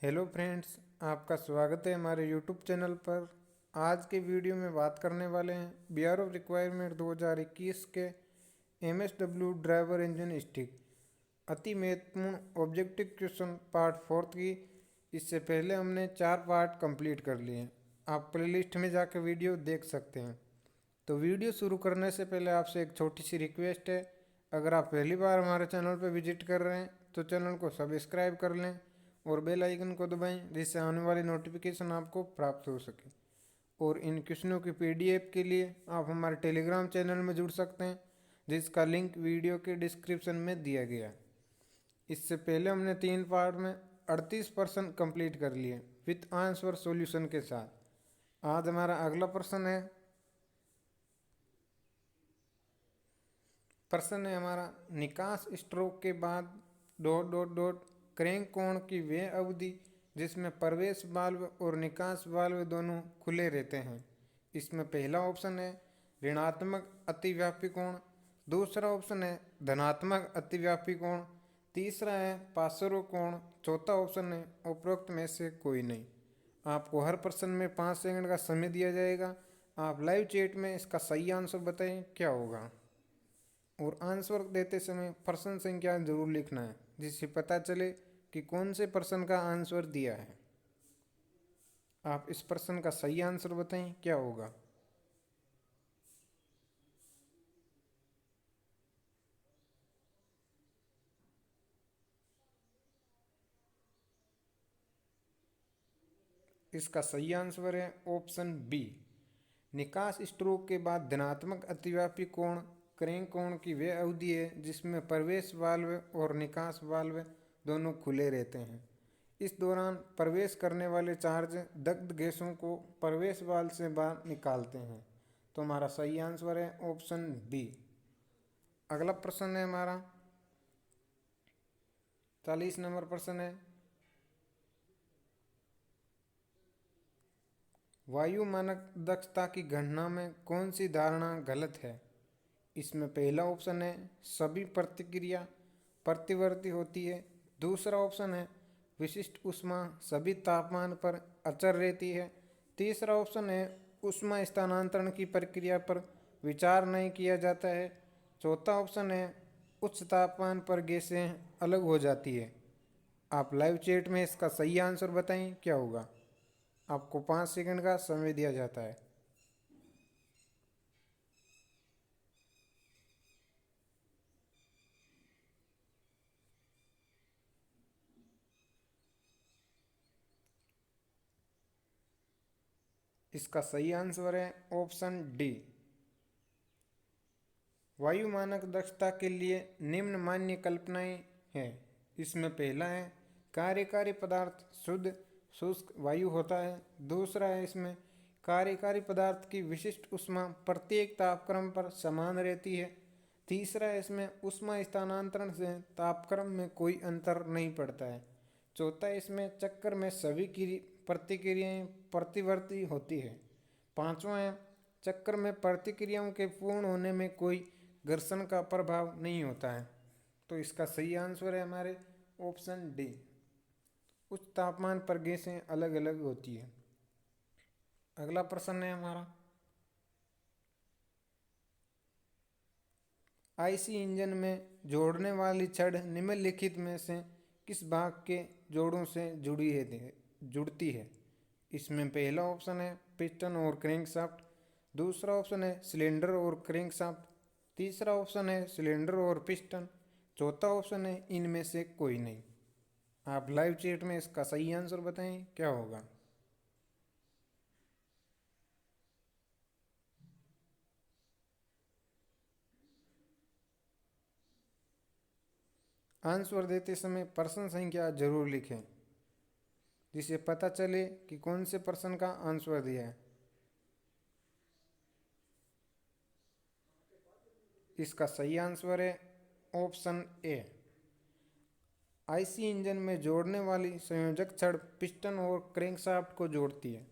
Hello friends, आपका स्वागत है हमारे यूट्यूब चैनल पर। आज के वीडियो में बात करने वाले हैं बीआरओ रिक्वायरमेंट 2021 के एमएसडब्ल्यू ड्राइवर इंजन स्टिक अति महत्वपूर्ण ऑब्जेक्टिव क्वेश्चन पार्ट 4 की। इससे पहले हमने 4 पार्ट कंप्लीट कर लिए हैं। आप प्लेलिस्ट में जाकर वीडियो देख सकते हैं। तो वीडियो शुरू करने से पहले आपसे एक छोटी सी रिक्वेस्ट है, अगर आप पहली बार हमारे चैनल पर विजिट कर रहे हैं तो चैनल को सब्सक्राइब कर लें और बेल आइकन को दबाएं, जिससे आने वाली नोटिफिकेशन आपको प्राप्त हो सके। और इन क्वेश्चनों की पीडीएफ के लिए आप हमारे टेलीग्राम चैनल में जुड़ सकते हैं, जिसका लिंक वीडियो के डिस्क्रिप्शन में दिया गया है। इससे पहले हमने 3 पार्ट में 38% कंप्लीट कर लिए विथ आंसर सॉल्यूशन के साथ। आज हमारा अगला प्रश्न है हमारा, निकास स्ट्रोक के बाद डॉट डॉट डॉट क्रैंक कोण की वे अवधि जिसमें प्रवेश वाल्व और निकास वाल्व दोनों खुले रहते हैं। इसमें पहला ऑप्शन है ऋणात्मक अतिव्यापी कोण, दूसरा ऑप्शन है धनात्मक अतिव्यापी कोण, तीसरा है पार्श्व कोण, चौथा ऑप्शन है उपरोक्त में से कोई नहीं। आपको हर प्रश्न में 5 सेकंड का समय दिया जाएगा। आप लाइव चैट में इसका सही आंसर बताएं क्या होगा। और आंसर देते समय प्रश्न संख्या जरूर लिखना है, जिससे पता चले कि कौन से प्रश्न का आंसर दिया है। आप इस प्रश्न का सही आंसर बताएं क्या होगा। इसका सही आंसर है ऑप्शन बी। निकास स्ट्रोक के बाद धनात्मक अतिव्यापी कोण क्रैंक कोण की वे अवधि है जिसमें प्रवेश वाल्व और निकास वाल्व दोनों खुले रहते हैं। इस दौरान प्रवेश करने वाले चार्ज दग्ध गैसों को प्रवेश वाल्व से बाहर निकालते हैं। तो हमारा सही आंसर है ऑप्शन बी। अगला प्रश्न है हमारा 40 नंबर प्रश्न है, वायु मानक दक्षता की गणना में कौन सी धारणा गलत है। इसमें पहला ऑप्शन है सभी प्रतिक्रिया प्रतिवर्ती होती है, दूसरा ऑप्शन है विशिष्ट ऊष्मा सभी तापमान पर अचर रहती है, तीसरा ऑप्शन है ऊष्मा स्थानांतरण की प्रक्रिया पर विचार नहीं किया जाता है, चौथा ऑप्शन है उच्च तापमान पर गैसें अलग हो जाती है। आप लाइव चैट में इसका सही आंसर बताएं क्या होगा। आपको 5 सेकंड का समय दिया जाता है। इसका सही आंसर है ऑप्शन डी। वायु मानक दक्षता के लिए निम्न मान्य कल्पनाएं हैं। इसमें पहला है कार्यकारी पदार्थ शुद्ध शुष्क वायु होता है, दूसरा है इसमें कार्यकारी पदार्थ की विशिष्ट ऊष्मा प्रत्येक तापक्रम पर समान रहती है, तीसरा है इसमें ऊष्मा स्थानांतरण से तापक्रम में कोई अंतर नहीं पड़ता है, चौथा इसमें चक्कर में सभी प्रतिक्रियाएं प्रतिवर्ती होती है, पांचवा है चक्कर में प्रतिक्रियाओं के पूर्ण होने में कोई घर्षण का प्रभाव नहीं होता है। तो इसका सही आंसर है हमारे ऑप्शन डी। उच्च तापमान पर गैसें अलग अलग होती है। अगला प्रश्न है हमारा, आईसी इंजन में जोड़ने वाली छड़ निम्नलिखित में से किस भाग के जोड़ों से जुड़ती है। इसमें पहला ऑप्शन है पिस्टन और क्रैंकशाफ्ट, दूसरा ऑप्शन है सिलेंडर और क्रैंकशाफ्ट, तीसरा ऑप्शन है सिलेंडर और पिस्टन, चौथा ऑप्शन है इनमें से कोई नहीं। आप लाइव चैट में इसका सही आंसर बताएं क्या होगा। आंसर देते समय प्रश्न संख्या जरूर लिखें, जिससे पता चले कि कौन से प्रश्न का आंसर दिया है। इसका सही आंसर है ऑप्शन ए। आईसी इंजन में जोड़ने वाली संयोजक छड़ पिस्टन और क्रैंकशाफ्ट को जोड़ती है।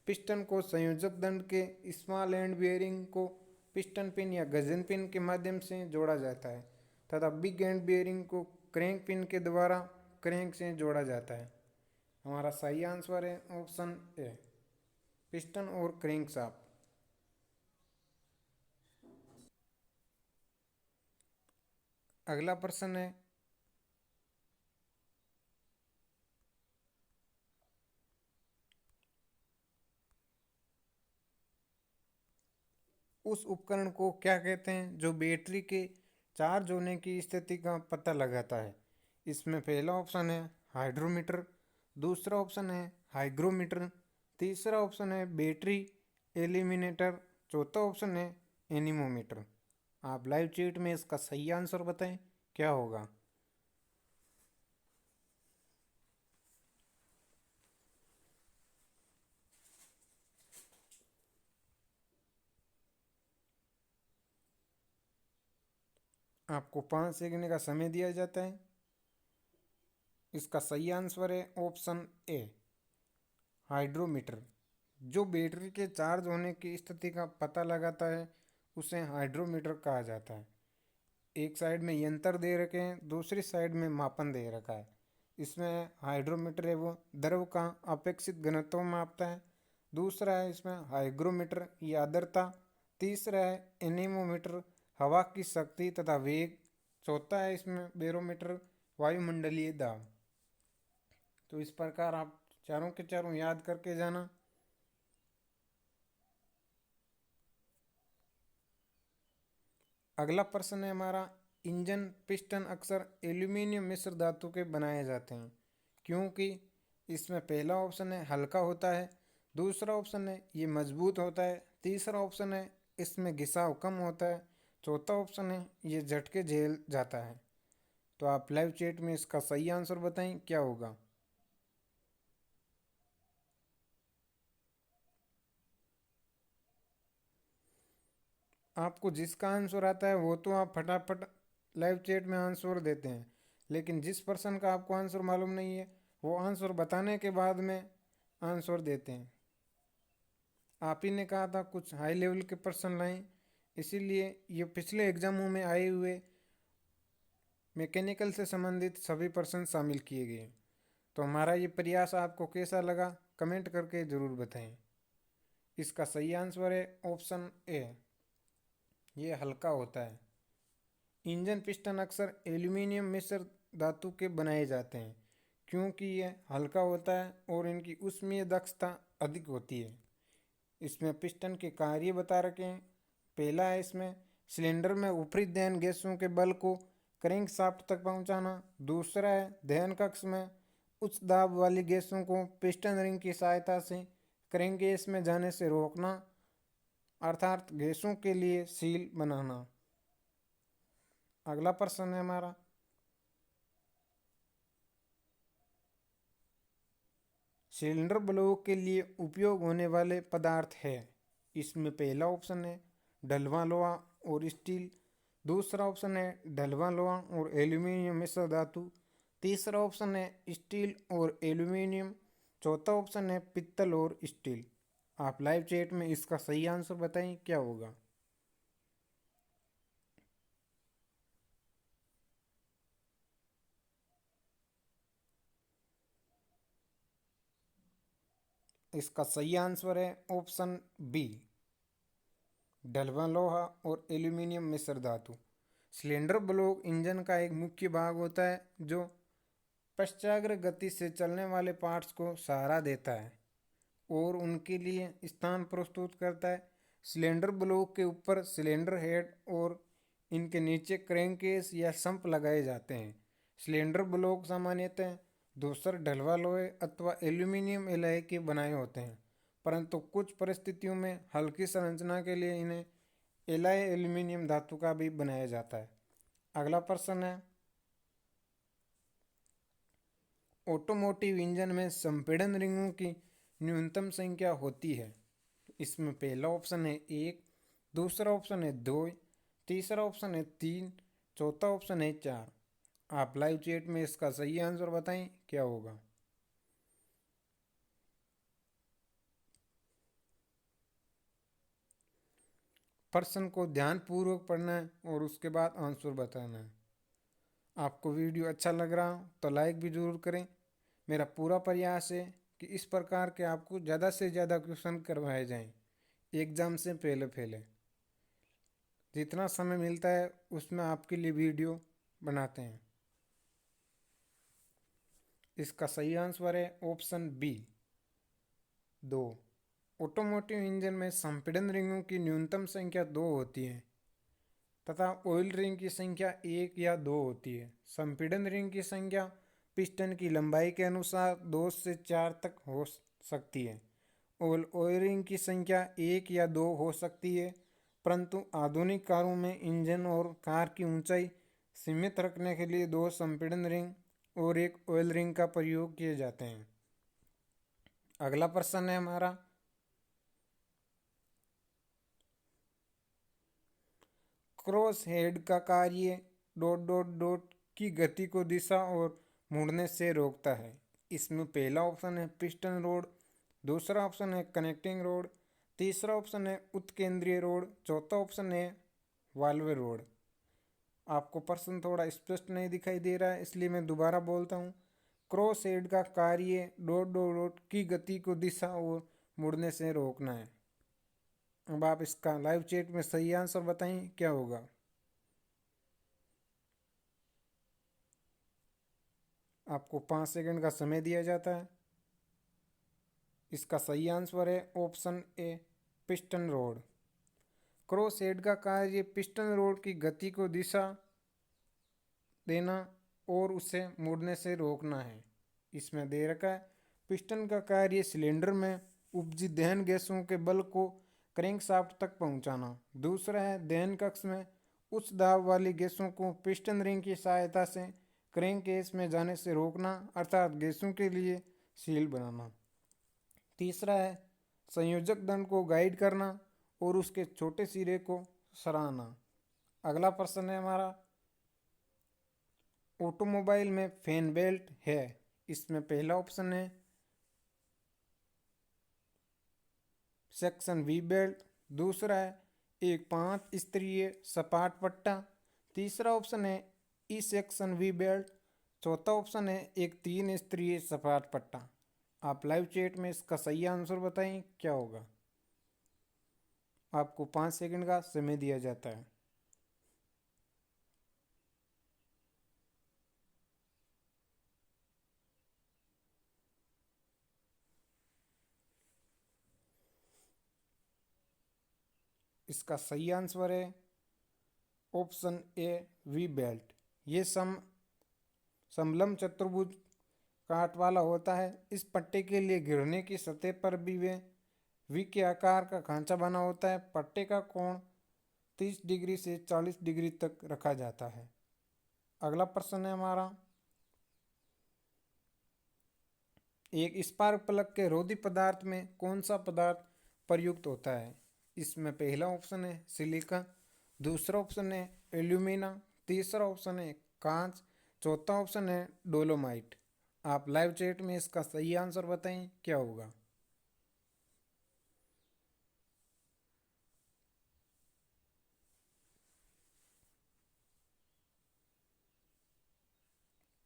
पिस्टन को संयोजक दंड के स्मॉल एंड बियरिंग को पिस्टन पिन या गजन पिन के माध्यम से जोड़ा जाता है तथा बिग एंड बियरिंग को क्रैंक पिन के द्वारा क्रैंक से जोड़ा जाता है। हमारा सही आंसर है ऑप्शन ए, पिस्टन और क्रैंकशाफ्ट। अगला प्रश्न है, उस उपकरण को क्या कहते हैं जो बैटरी के चार्ज होने की स्थिति का पता लगाता है? इसमें पहला ऑप्शन है हाइड्रोमीटर, दूसरा ऑप्शन है हाइग्रोमीटर, तीसरा ऑप्शन है बैटरी एलिमिनेटर, चौथा ऑप्शन है एनीमोमीटर। आप लाइव चैट में इसका सही आंसर बताएं, क्या होगा? आपको 5 सेकंड का समय दिया जाता है। इसका सही आंसर है ऑप्शन ए, हाइड्रोमीटर। जो बैटरी के चार्ज होने की स्थिति का पता लगाता है उसे हाइड्रोमीटर कहा जाता है। एक साइड में यंत्र दे रखे हैं, दूसरी साइड में मापन दे रखा है। इसमें हाइड्रोमीटर है वो द्रव का अपेक्षित घनत्व मापता है। दूसरा है इसमें हाइग्रोमीटर, ये आर्द्रता। तीसरा है एनीमोमीटर, हवा की शक्ति तथा वेग। चौथा है इसमें बैरोमीटर, वायुमंडलीय दाब। तो इस प्रकार आप चारों के चारों याद करके जाना। अगला प्रश्न है हमारा, इंजन पिस्टन अक्सर एल्यूमिनियम मिश्र धातु के बनाए जाते हैं क्योंकि? इसमें पहला ऑप्शन है हल्का होता है, दूसरा ऑप्शन है ये मजबूत होता है, तीसरा ऑप्शन है इसमें घिसाव कम होता है, चौथा ऑप्शन है ये झटके झेल जाता है। तो आप लाइव चैट में इसका सही आंसर बताएं, क्या होगा? आपको जिसका आंसर आता है वो तो आप फटाफट लाइव चैट में आंसर देते हैं, लेकिन जिस पर्सन का आपको आंसर मालूम नहीं है वो आंसर बताने के बाद में आंसर देते हैं। आप ही ने कहा था कुछ हाई लेवल के पर्सन लाएं, इसीलिए ये पिछले एग्जामों में आए हुए मैकेनिकल से संबंधित सभी पर्सन शामिल किए गए। तो हमारा ये प्रयास आपको कैसा लगा कमेंट करके ज़रूर बताएं। इसका सही आंसर है ऑप्शन ए, ये हल्का होता है। इंजन पिस्टन अक्सर एल्यूमीनियम मिश्र धातु के बनाए जाते हैं क्योंकि यह हल्का होता है और इनकी ऊष्मीय दक्षता अधिक होती है। इसमें पिस्टन के कार्य बता रखे हैं। पहला है इसमें सिलेंडर में ऊपरी दहन गैसों के बल को क्रैंक शाफ्ट तक पहुंचाना। दूसरा है दहन कक्ष में उच्च दाब वाली गैसों को पिस्टन रिंग की सहायता से क्रैंक केस में जाने से रोकना, अर्थात गैसों के लिए सील बनाना। अगला प्रश्न है हमारा, सिलेंडर ब्लॉक के लिए उपयोग होने वाले पदार्थ है। इसमें पहला ऑप्शन है ढलवां लोहा और स्टील, दूसरा ऑप्शन है ढलवां लोहा और एल्यूमीनियम मिश्र धातु, तीसरा ऑप्शन है स्टील और एल्यूमीनियम, चौथा ऑप्शन है पित्तल और स्टील। आप लाइव चैट में इसका सही आंसर बताएं, क्या होगा? इसका सही आंसर है ऑप्शन बी, ढलवां लोहा और एल्यूमीनियम मिश्र धातु। सिलेंडर ब्लॉक इंजन का एक मुख्य भाग होता है जो पश्चाग्र गति से चलने वाले पार्ट्स को सहारा देता है और उनके लिए स्थान प्रस्तुत करता है। सिलेंडर ब्लॉक के ऊपर सिलेंडर हेड और इनके नीचे क्रैंकेस या संप लगाए जाते हैं। सिलेंडर ब्लॉक सामान्यतः धूसर ढलवा लोहे अथवा एल्यूमीनियम एलॉय के बनाए होते हैं, परंतु कुछ परिस्थितियों में हल्की संरचना के लिए इन्हें एलॉय एल्यूमीनियम धातु का भी बनाया जाता है। अगला प्रश्न है, ऑटोमोटिव इंजन में संपीड़न रिंगों की न्यूनतम संख्या होती है। इसमें पहला ऑप्शन है 1, दूसरा ऑप्शन है 2, तीसरा ऑप्शन है 3, चौथा ऑप्शन है 4। आप लाइव चैट में इसका सही आंसर बताएं, क्या होगा? प्रश्न को ध्यानपूर्वक पढ़ना है और उसके बाद आंसर बताना है। आपको वीडियो अच्छा लग रहा हो तो लाइक भी ज़रूर करें। मेरा पूरा प्रयास है कि इस प्रकार के आपको ज़्यादा से ज़्यादा क्वेश्चन करवाए जाएं एग्ज़ाम से पहले पहले। जितना समय मिलता है उसमें आपके लिए वीडियो बनाते हैं। इसका सही आंसर है ऑप्शन बी 2। ऑटोमोटिव इंजन में संपीड़न रिंगों की न्यूनतम संख्या 2 होती है तथा ऑयल रिंग की संख्या 1 या 2 होती है। संपीड़न रिंग की संख्या पिस्टन की लंबाई के अनुसार 2 से 4 तक हो सकती है और ऑयल रिंग की संख्या 1 या 2 हो सकती है, परंतु आधुनिक कारों में इंजन और कार की ऊंचाई सीमित रखने के लिए 2 संपीड़न रिंग और 1 ऑयल रिंग का प्रयोग किए जाते हैं। अगला प्रश्न है हमारा, क्रॉस हेड का कार्य डॉट डॉट डॉट की गति को दिशा और मुड़ने से रोकता है। इसमें पहला ऑप्शन है पिस्टन रोड, दूसरा ऑप्शन है कनेक्टिंग रोड, तीसरा ऑप्शन है उत्केंद्रीय रोड, चौथा ऑप्शन है वाल्व रोड। आपको प्रश्न थोड़ा स्पष्ट नहीं दिखाई दे रहा है, इसलिए मैं दोबारा बोलता हूँ। क्रॉस हेड का कार्य डॉट डॉट डॉट की गति को दिशा और मुड़ने से रोकना है। अब आप इसका लाइव चैट में सही आंसर बताएं क्या होगा। आपको 5 सेकंड का समय दिया जाता है। इसका सही आंसर है option A piston road. Cross head का कार्य पिस्टन रोड की गति को दिशा देना और उसे मुड़ने से रोकना है। इसमें दे रखा है पिस्टन का कार्य सिलेंडर में उपजी दहन गैसों के बल को क्रैंकशाफ्ट तक पहुंचाना। दूसरा है दहन कक्ष में उच्च दाब वाली गैसों को पिस्टन रिंग की सहायता से क्रैंक केस में जाने से रोकना, अर्थात गैसों के लिए सील बनाना। तीसरा है संयोजक दंड को गाइड करना और उसके छोटे सिरे को सराहना। अगला प्रश्न है हमारा, ऑटोमोबाइल में फैन बेल्ट है। इसमें पहला ऑप्शन है सेक्शन वी बेल्ट, दूसरा है एक 5 स्तरीय सपाट पट्टा, तीसरा ऑप्शन है ई सेक्शन वी बेल्ट, चौथा ऑप्शन है एक 3 स्तरीय सपाट पट्टा। आप लाइव चैट में इसका सही आंसर बताएं क्या होगा। आपको 5 सेकंड का समय दिया जाता है। इसका सही आंसर है ऑप्शन ए वी बेल्ट। ये समलंब चतुर्भुज काट वाला होता है। इस पट्टे के लिए गिरने की सतह पर भी वी के आकार का खांचा बना होता है। पट्टे का कोण 30 डिग्री से 40 डिग्री तक रखा जाता है। अगला प्रश्न है हमारा, एक स्पार्क प्लग के रोधी पदार्थ में कौन सा पदार्थ प्रयुक्त होता है। इसमें पहला ऑप्शन है सिलिकॉन, दूसरा ऑप्शन है एल्यूमिना, तीसरा ऑप्शन है कांच, चौथा ऑप्शन है डोलोमाइट। आप लाइव चैट में इसका सही आंसर बताएं क्या होगा।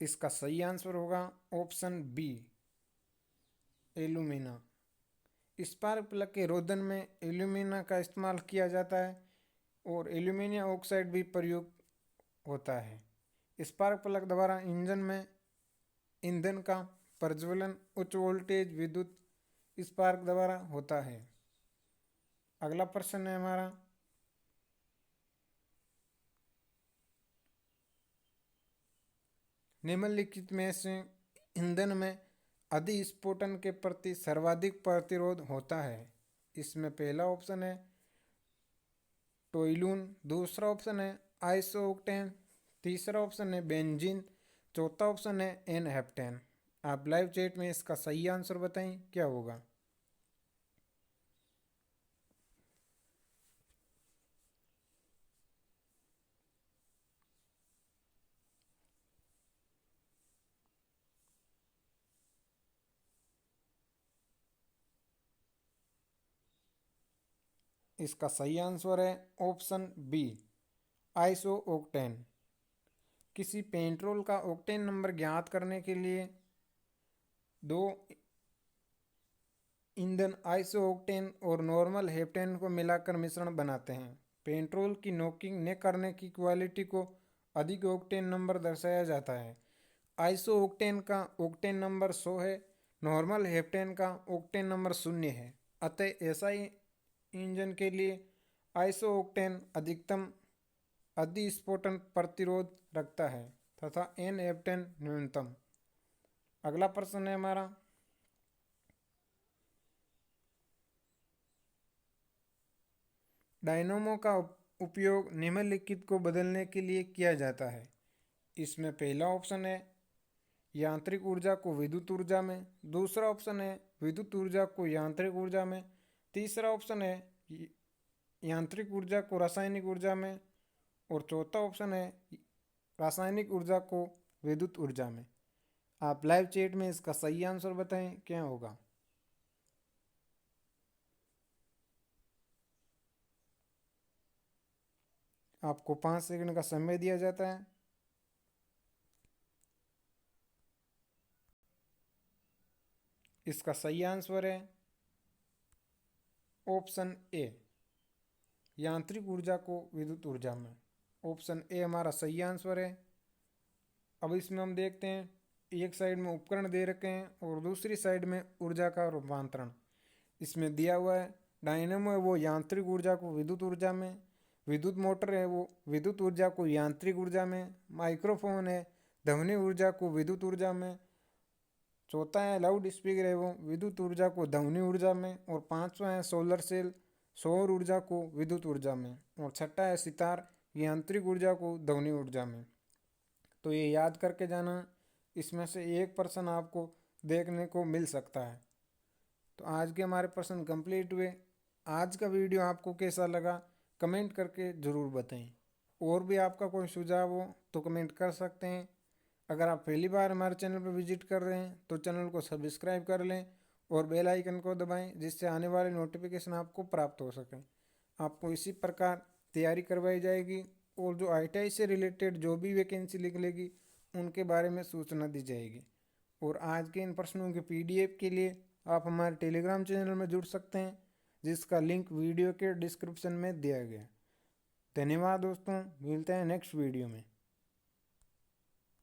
इसका सही आंसर होगा option B alumina. Spark plug के रोधन में एल्यूमिना का इस्तेमाल किया जाता है और एल्यूमिनियम ऑक्साइड भी प्रयुक्त होता है। स्पार्क प्लग द्वारा इंजन में ईंधन का प्रज्वलन उच्च वोल्टेज विद्युत स्पार्क द्वारा होता है। अगला प्रश्न है हमारा, निम्नलिखित में से ईंधन में अधिस्फोटन के प्रति सर्वाधिक प्रतिरोध होता है। इसमें पहला ऑप्शन है टोइलून, दूसरा ऑप्शन है आइसो ऑक्टेन, तीसरा ऑप्शन है बेंजीन, चौथा ऑप्शन है एन हेप्टेन। आप लाइव चैट में इसका सही आंसर बताएं क्या होगा। इसका सही आंसर है ऑप्शन बी आइसो ऑक्टेन। किसी पेट्रोल का ऑक्टेन नंबर ज्ञात करने के लिए दो ईंधन आइसोओक्टेन और नॉर्मल हेप्टेन को मिलाकर मिश्रण बनाते हैं। पेट्रोल की नॉकिंग न करने की क्वालिटी को अधिक ऑक्टेन नंबर दर्शाया जाता है। आइसोओक्टेन का ऑक्टेन नंबर 100 है, नॉर्मल हेप्टेन का ऑक्टेन नंबर 0 है। अतः एसआई इंजन के लिए आइसोओक्टेन अधिकतम अधिस्फोटन प्रतिरोध रखता है तथा एन हेप्टेन न्यूनतम। अगला प्रश्न है हमारा, डायनोमो का उपयोग निम्नलिखित को बदलने के लिए किया जाता है। इसमें पहला ऑप्शन है यांत्रिक ऊर्जा को विद्युत ऊर्जा में, दूसरा ऑप्शन है विद्युत ऊर्जा को यांत्रिक ऊर्जा में, तीसरा ऑप्शन है यांत्रिक ऊर्जा को रासायनिक ऊर्जा में और चौथा ऑप्शन है रासायनिक ऊर्जा को विद्युत ऊर्जा में। आप लाइव चैट में इसका सही आंसर बताएं क्या होगा। आपको 5 सेकंड का समय दिया जाता है। इसका सही आंसर है ऑप्शन ए, यांत्रिक ऊर्जा को विद्युत ऊर्जा में। ऑप्शन ए हमारा सही आंसर है। अब इसमें हम देखते हैं, एक साइड में उपकरण दे रखे हैं और दूसरी साइड में ऊर्जा का रूपांतरण। इसमें दिया हुआ है डायनेमो है वो यांत्रिक ऊर्जा को विद्युत ऊर्जा में, विद्युत मोटर है वो विद्युत ऊर्जा को यांत्रिक ऊर्जा में, माइक्रोफोन है ध्वनि ऊर्जा को विद्युत ऊर्जा में, चौथा है लाउड स्पीकर है वो विद्युत ऊर्जा को ध्वनि ऊर्जा में, और पांचवा है सोलर सेल सौर ऊर्जा को विद्युत ऊर्जा में, और छठा है सितार यांत्रिक ऊर्जा को ध्वनि ऊर्जा में। तो ये याद करके जाना, इसमें से एक प्रश्न आपको देखने को मिल सकता है। तो आज के हमारे प्रश्न कंप्लीट हुए। आज का वीडियो आपको कैसा लगा कमेंट करके ज़रूर बताएं। और भी आपका कोई सुझाव हो तो कमेंट कर सकते हैं। अगर आप पहली बार हमारे चैनल पर विजिट कर रहे हैं तो चैनल को सब्सक्राइब कर लें और बेल आइकन को दबाएं, जिससे आने वाले नोटिफिकेशन आपको प्राप्त हो सकें। आपको इसी प्रकार तैयारी करवाई जाएगी और जो आईटीआई से रिलेटेड जो भी वैकेंसी निकलेगी उनके बारे में सूचना दी जाएगी। और आज के इन प्रश्नों के पीडीएफ के लिए आप हमारे टेलीग्राम चैनल में जुड़ सकते हैं, जिसका लिंक वीडियो के डिस्क्रिप्शन में दिया गया। धन्यवाद दोस्तों, मिलते हैं नेक्स्ट वीडियो में।